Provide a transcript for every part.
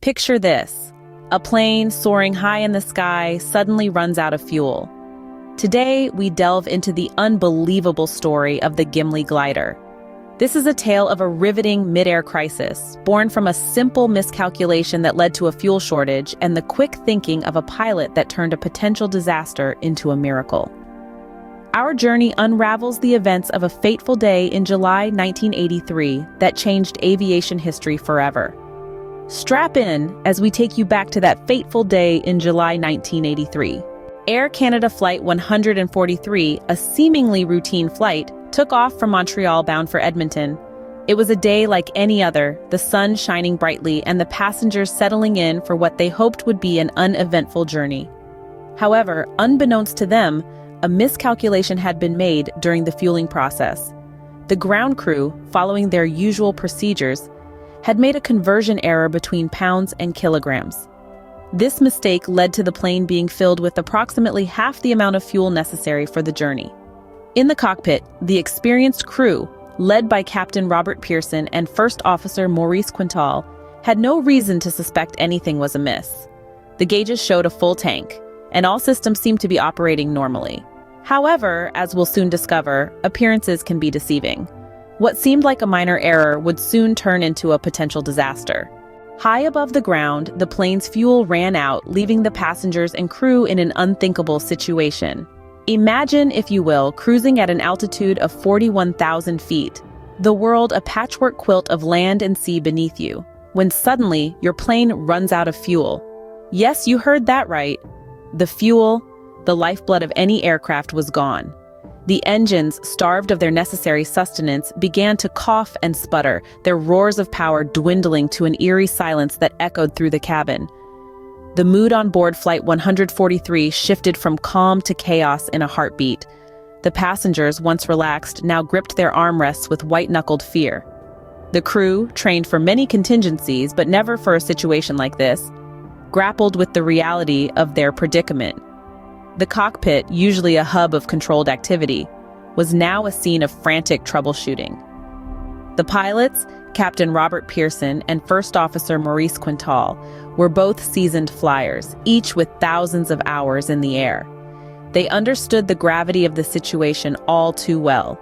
Picture this. A plane soaring high in the sky suddenly runs out of fuel. Today, we delve into the unbelievable story of the Gimli Glider. This is a tale of a riveting mid-air crisis, born from a simple miscalculation that led to a fuel shortage and the quick thinking of a pilot that turned a potential disaster into a miracle. Our journey unravels the events of a fateful day in July 1983 that changed aviation history forever. Strap in as we take you back to that fateful day in July 1983. Air Canada Flight 143, a seemingly routine flight, took off from Montreal bound for Edmonton. It was a day like any other, the sun shining brightly and the passengers settling in for what they hoped would be an uneventful journey. However, unbeknownst to them, a miscalculation had been made during the fueling process. The ground crew, following their usual procedures, had made a conversion error between pounds and kilograms. This mistake led to the plane being filled with approximately half the amount of fuel necessary for the journey. In the cockpit, the experienced crew, led by Captain Robert Pearson and First Officer Maurice Quintal, had no reason to suspect anything was amiss. The gauges showed a full tank, and all systems seemed to be operating normally. However, as we'll soon discover, appearances can be deceiving. What seemed like a minor error would soon turn into a potential disaster. High above the ground, the plane's fuel ran out, leaving the passengers and crew in an unthinkable situation. Imagine, if you will, cruising at an altitude of 41,000 feet, the world a patchwork quilt of land and sea beneath you, when suddenly your plane runs out of fuel. Yes, you heard that right. The fuel, the lifeblood of any aircraft, was gone. The engines, starved of their necessary sustenance, began to cough and sputter, their roars of power dwindling to an eerie silence that echoed through the cabin. The mood on board Flight 143 shifted from calm to chaos in a heartbeat. The passengers, once relaxed, now gripped their armrests with white-knuckled fear. The crew, trained for many contingencies but never for a situation like this, grappled with the reality of their predicament. The cockpit, usually a hub of controlled activity, was now a scene of frantic troubleshooting. The pilots, Captain Robert Pearson and First Officer Maurice Quintal, were both seasoned flyers, each with thousands of hours in the air. They understood the gravity of the situation all too well.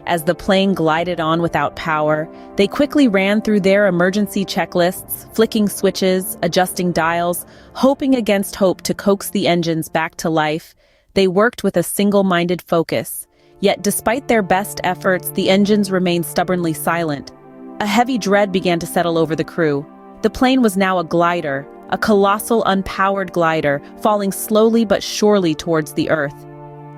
As the plane glided on without power, they quickly ran through their emergency checklists, flicking switches, adjusting dials, hoping against hope to coax the engines back to life. They worked with a single-minded focus. Yet despite their best efforts, the engines remained stubbornly silent. A heavy dread began to settle over the crew. The plane was now a glider, a colossal unpowered glider, falling slowly but surely towards the earth.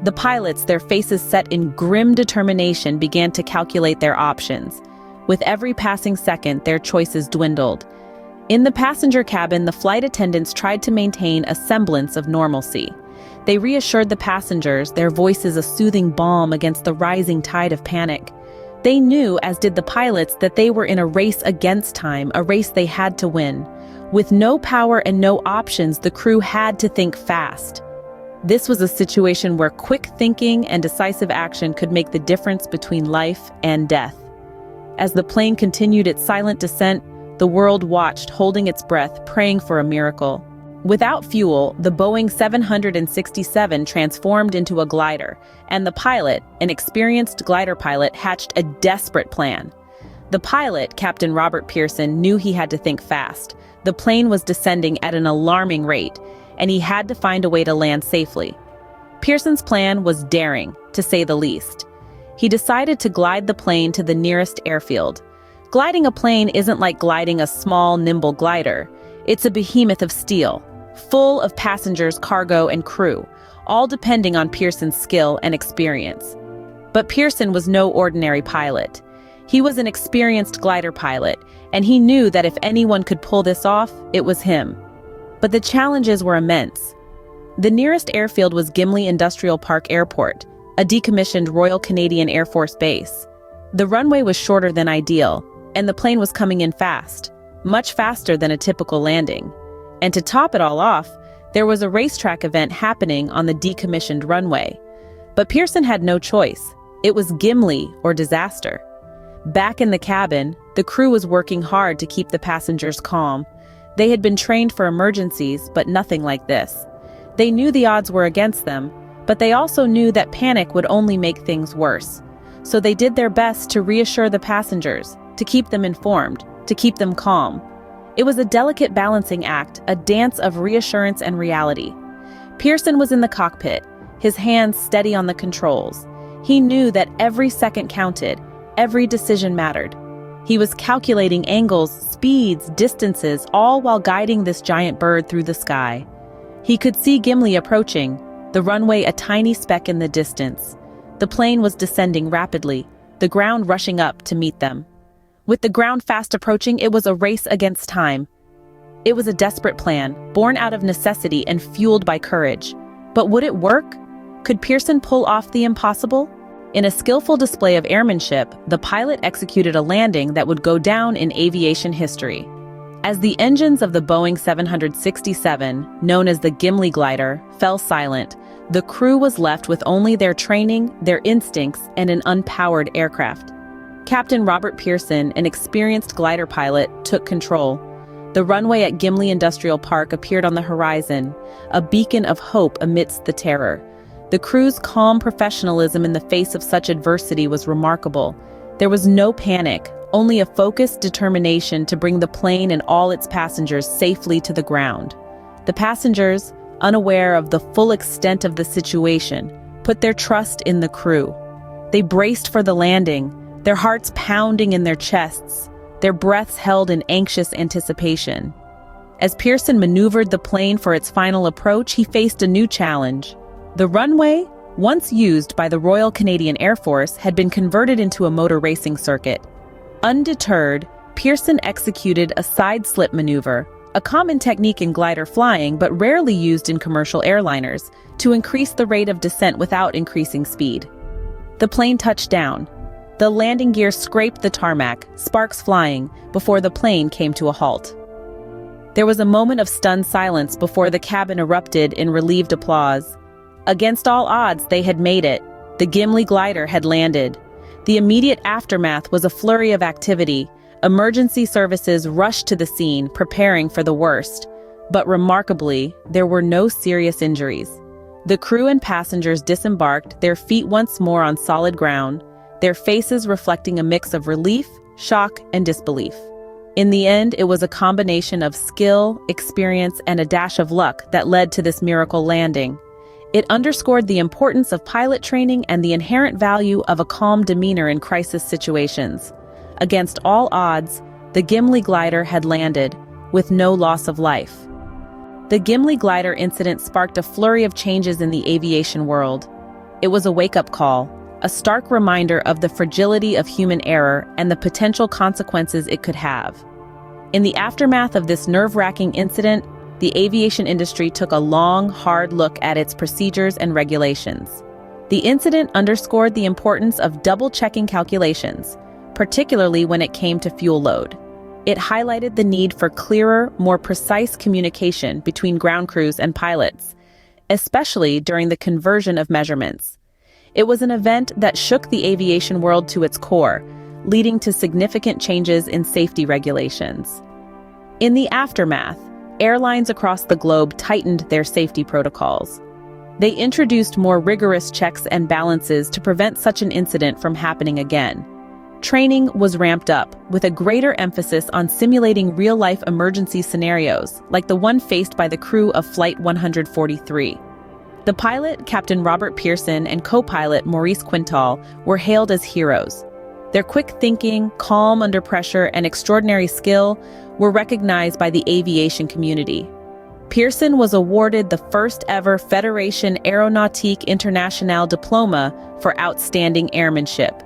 The pilots, their faces set in grim determination, began to calculate their options. With every passing second, their choices dwindled. In the passenger cabin, the flight attendants tried to maintain a semblance of normalcy. They reassured the passengers, their voices a soothing balm against the rising tide of panic. They knew, as did the pilots, that they were in a race against time, a race they had to win. With no power and no options, the crew had to think fast. This was a situation where quick thinking and decisive action could make the difference between life and death. As the plane continued its silent descent, the world watched, holding its breath, praying for a miracle. Without fuel, the Boeing 767 transformed into a glider, and the pilot, an experienced glider pilot, hatched a desperate plan. The pilot, Captain Robert Pearson, knew he had to think fast. The plane was descending at an alarming rate, and he had to find a way to land safely. Pearson's plan was daring, to say the least. He decided to glide the plane to the nearest airfield. Gliding a plane isn't like gliding a small, nimble glider. It's a behemoth of steel, full of passengers, cargo, and crew, all depending on Pearson's skill and experience. But Pearson was no ordinary pilot. He was an experienced glider pilot, and he knew that if anyone could pull this off, it was him. But the challenges were immense. The nearest airfield was Gimli Industrial Park Airport, a decommissioned Royal Canadian Air Force base. The runway was shorter than ideal, and the plane was coming in fast, much faster than a typical landing. And to top it all off, there was a racetrack event happening on the decommissioned runway. But Pearson had no choice. It was Gimli or disaster. Back in the cabin, the crew was working hard to keep the passengers calm. They had been trained for emergencies, but nothing like this. They knew the odds were against them, but they also knew that panic would only make things worse. So they did their best to reassure the passengers, to keep them informed, to keep them calm. It was a delicate balancing act, a dance of reassurance and reality. Pearson was in the cockpit, his hands steady on the controls. He knew that every second counted, every decision mattered. He was calculating angles, speeds, distances, all while guiding this giant bird through the sky. He could see Gimli approaching, the runway a tiny speck in the distance. The plane was descending rapidly, the ground rushing up to meet them. With the ground fast approaching, it was a race against time. It was a desperate plan, born out of necessity and fueled by courage. But would it work? Could Pearson pull off the impossible? In a skillful display of airmanship, the pilot executed a landing that would go down in aviation history. As the engines of the Boeing 767, known as the Gimli Glider, fell silent, the crew was left with only their training, their instincts, and an unpowered aircraft. Captain Robert Pearson, an experienced glider pilot, took control. The runway at Gimli Industrial Park appeared on the horizon, a beacon of hope amidst the terror. The crew's calm professionalism in the face of such adversity was remarkable. There was no panic, only a focused determination to bring the plane and all its passengers safely to the ground. The passengers, unaware of the full extent of the situation, put their trust in the crew. They braced for the landing, their hearts pounding in their chests, their breaths held in anxious anticipation. As Pearson maneuvered the plane for its final approach, he faced a new challenge. The runway, once used by the Royal Canadian Air Force, had been converted into a motor racing circuit. Undeterred, Pearson executed a side-slip maneuver, a common technique in glider flying but rarely used in commercial airliners, to increase the rate of descent without increasing speed. The plane touched down. The landing gear scraped the tarmac, sparks flying, before the plane came to a halt. There was a moment of stunned silence before the cabin erupted in relieved applause. Against all odds, they had made it. The Gimli Glider had landed. The immediate aftermath was a flurry of activity. Emergency services rushed to the scene, preparing for the worst. But remarkably, there were no serious injuries. The crew and passengers disembarked, their feet once more on solid ground, their faces reflecting a mix of relief, shock, and disbelief. In the end, it was a combination of skill, experience, and a dash of luck that led to this miracle landing. It underscored the importance of pilot training and the inherent value of a calm demeanor in crisis situations. Against all odds, the Gimli Glider had landed, with no loss of life. The Gimli Glider incident sparked a flurry of changes in the aviation world. It was a wake-up call, a stark reminder of the fragility of human error and the potential consequences it could have. In the aftermath of this nerve-wracking incident, the aviation industry took a long, hard look at its procedures and regulations. The incident underscored the importance of double-checking calculations, particularly when it came to fuel load. It highlighted the need for clearer, more precise communication between ground crews and pilots, especially during the conversion of measurements. It was an event that shook the aviation world to its core, leading to significant changes in safety regulations. In the aftermath, airlines across the globe tightened their safety protocols. They introduced more rigorous checks and balances to prevent such an incident from happening again. Training was ramped up, with a greater emphasis on simulating real-life emergency scenarios, like the one faced by the crew of Flight 143. The pilot, Captain Robert Pearson, and co-pilot Maurice Quintal were hailed as heroes. Their quick thinking, calm under pressure, and extraordinary skill were recognized by the aviation community. Pearson was awarded the first-ever Fédération Aéronautique Internationale diploma for outstanding airmanship.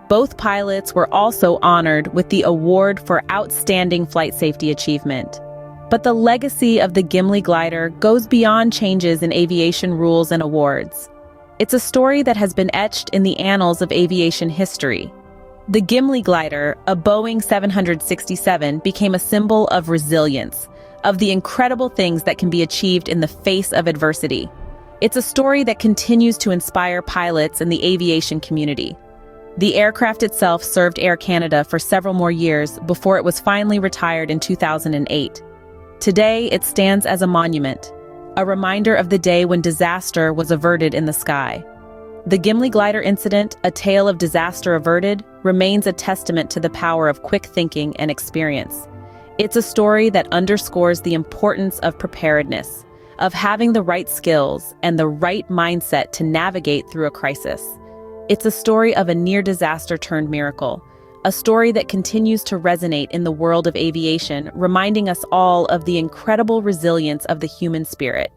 Both pilots were also honored with the award for outstanding flight safety achievement. But the legacy of the Gimli Glider goes beyond changes in aviation rules and awards. It's a story that has been etched in the annals of aviation history. The Gimli Glider, a Boeing 767, became a symbol of resilience, of the incredible things that can be achieved in the face of adversity. It's a story that continues to inspire pilots and the aviation community. The aircraft itself served Air Canada for several more years before it was finally retired in 2008. Today, it stands as a monument, a reminder of the day when disaster was averted in the sky. The Gimli Glider incident, a tale of disaster averted, remains a testament to the power of quick thinking and experience. It's a story that underscores the importance of preparedness, of having the right skills and the right mindset to navigate through a crisis. It's a story of a near-disaster turned miracle, a story that continues to resonate in the world of aviation, reminding us all of the incredible resilience of the human spirit.